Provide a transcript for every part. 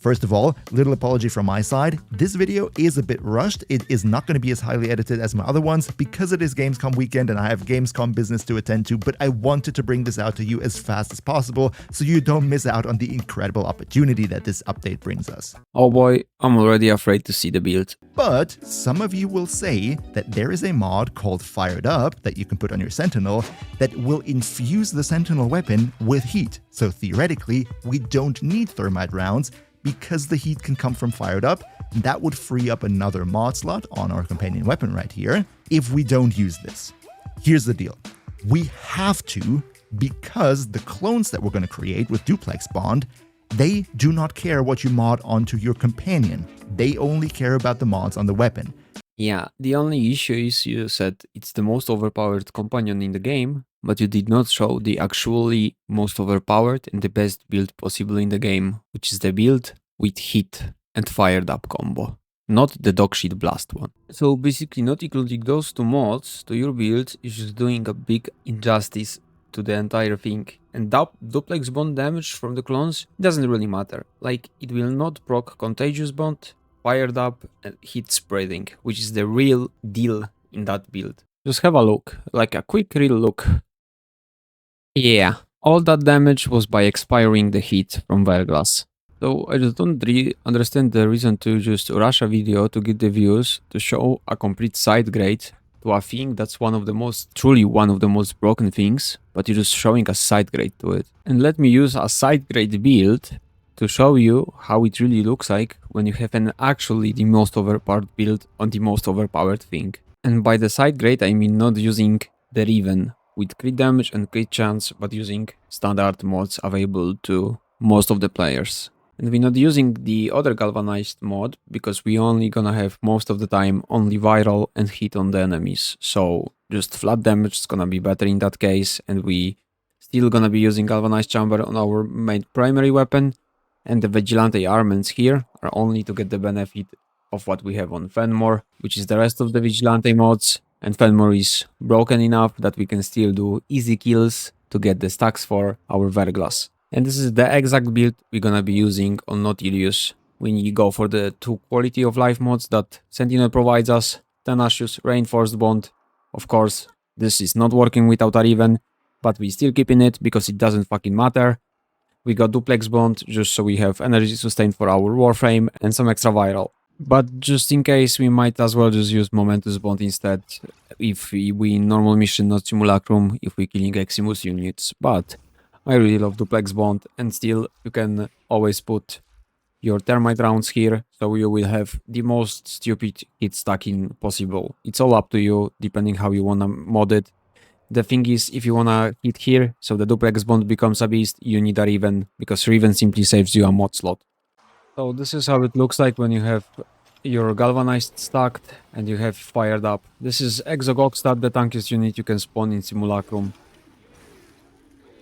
First of all, little apology from my side, this video is a bit rushed. It is not going to be as highly edited as my other ones because it is Gamescom weekend and I have Gamescom business to attend to, but I wanted to bring this out to you as fast as possible so you don't miss out on the incredible opportunity that this update brings us. Oh boy, I'm already afraid to see the build. But some of you will say that there is a mod called Fired Up that you can put on your Sentinel that will infuse the Sentinel weapon with heat. So theoretically, we don't need thermite rounds because the heat can come from Fired Up, and that would free up another mod slot on our companion weapon right here if we don't use this. Here's the deal. We have to because the clones that we're going to create with duplex bond, they do not care what you mod onto your companion. They only care about the mods on the weapon. Yeah, the only issue is you said it's the most overpowered companion in the game, but you did not show the actually most overpowered and the best build possible in the game, which is the build with heat and fired up combo, not the dogshit blast one. So basically not including those two mods to your build is just doing a big injustice to the entire thing. And duplex bond damage from the clones doesn't really matter. Like, it will not proc contagious bond, fired up and heat spreading, which is the real deal in that build. Just have a look, like a quick real look. Yeah, all that damage was by expiring the heat from Verglass. So I just don't really understand the reason to just rush a video to get the views, to show a complete side grade to a thing that's truly one of the most broken things, but you're just showing a side grade to it. And let me use a side grade build to show you how it really looks like when you have an actually the most overpowered build on the most overpowered thing. And by the side grade I mean not using the RIVEN with crit damage and crit chance, but using standard mods available to most of the players. And we're not using the other galvanized mod because we only gonna have most of the time only viral and hit on the enemies. So just flat damage is gonna be better in that case, and we still gonna be using galvanized chamber on our main primary weapon. And the vigilante armaments here are only to get the benefit of what we have on Fenmore, which is the rest of the vigilante mods. And Fenmore is broken enough that we can still do easy kills to get the stacks for our Verglass. And this is the exact build we're gonna be using on Nautilus when you go for the 2 quality of life mods that Sentinel provides us. Tenacious, Reinforced Bond. Of course, this is not working without a RIVEN, but we still keeping it because it doesn't fucking matter. We got Duplex Bond just so we have energy sustained for our Warframe and some extra viral. But just in case, we might as well just use Momentous Bond instead if we normal mission, not Simulacrum, if we're killing Eximus units. But I really love Duplex Bond, and still you can always put your thermite rounds here, so you will have the most stupid hit stacking possible. It's all up to you, depending how you wanna mod it. The thing is, if you wanna hit here, so the Duplex Bond becomes a beast, you need a RIVEN, because RIVEN simply saves you a mod slot. So this is how it looks like when you have your galvanized stacked and you have fired up. This is Exogokstad, the tankiest unit you can spawn in Simulacrum.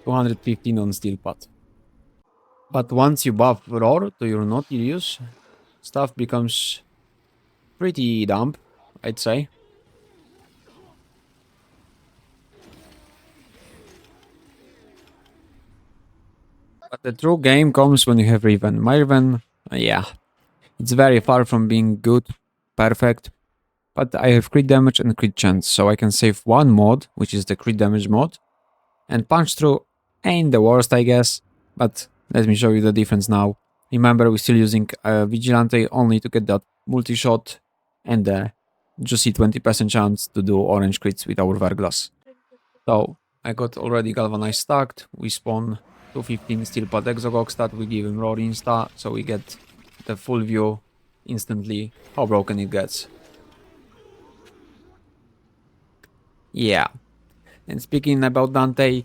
215 on steel pot. But once you buff Roar to your Nautilus, stuff becomes pretty dumb, I'd say. But the true game comes when you have RIVEN. My RIVEN, yeah, it's very far from being good, perfect, but I have crit damage and crit chance, so I can save one mod, which is the crit damage mod, and punch through ain't the worst, I guess, but let me show you the difference now. Remember, we're still using Vigilante only to get that multi-shot and the juicy 20% chance to do orange crits with our Verglass. So, I got already galvanized stacked, we spawn 215 steel pot Exogokstad, we give him Roar insta, so we get the full view instantly how broken it gets. Yeah, and speaking about Dante,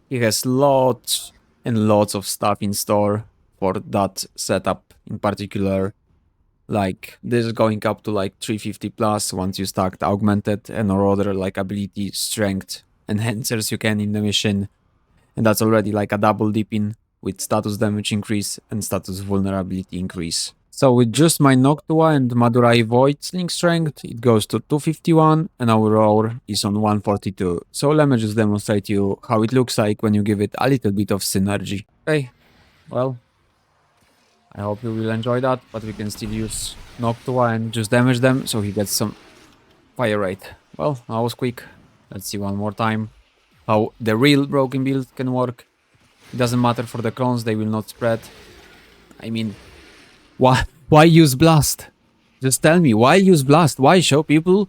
he has lots and lots of stuff in store for that setup in particular. Like this is going up to like 350 plus once you stack the augmented and or other like ability strength enhancers you can in the mission. And that's already like a double dipping with status damage increase and status vulnerability increase. So with just my Noctua and Madurai Void Sling strength, it goes to 251 and our Roar is on 142. So let me just demonstrate you how it looks like when you give it a little bit of synergy. Okay, well, I hope you will enjoy that, but we can still use Noctua and just damage them so he gets some fire rate. Well, that was quick. Let's see one more time how the real broken build can work. It doesn't matter for the clones, they will not spread. I mean, why use Blast? Just tell me, why use Blast? Why show people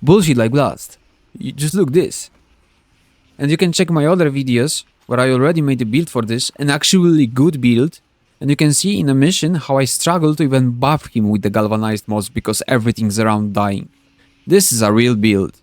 bullshit like Blast? You just look this. And you can check my other videos where I already made a build for this, an actually good build. And you can see in a mission how I struggle to even buff him with the galvanized mods because everything's around dying. This is a real build.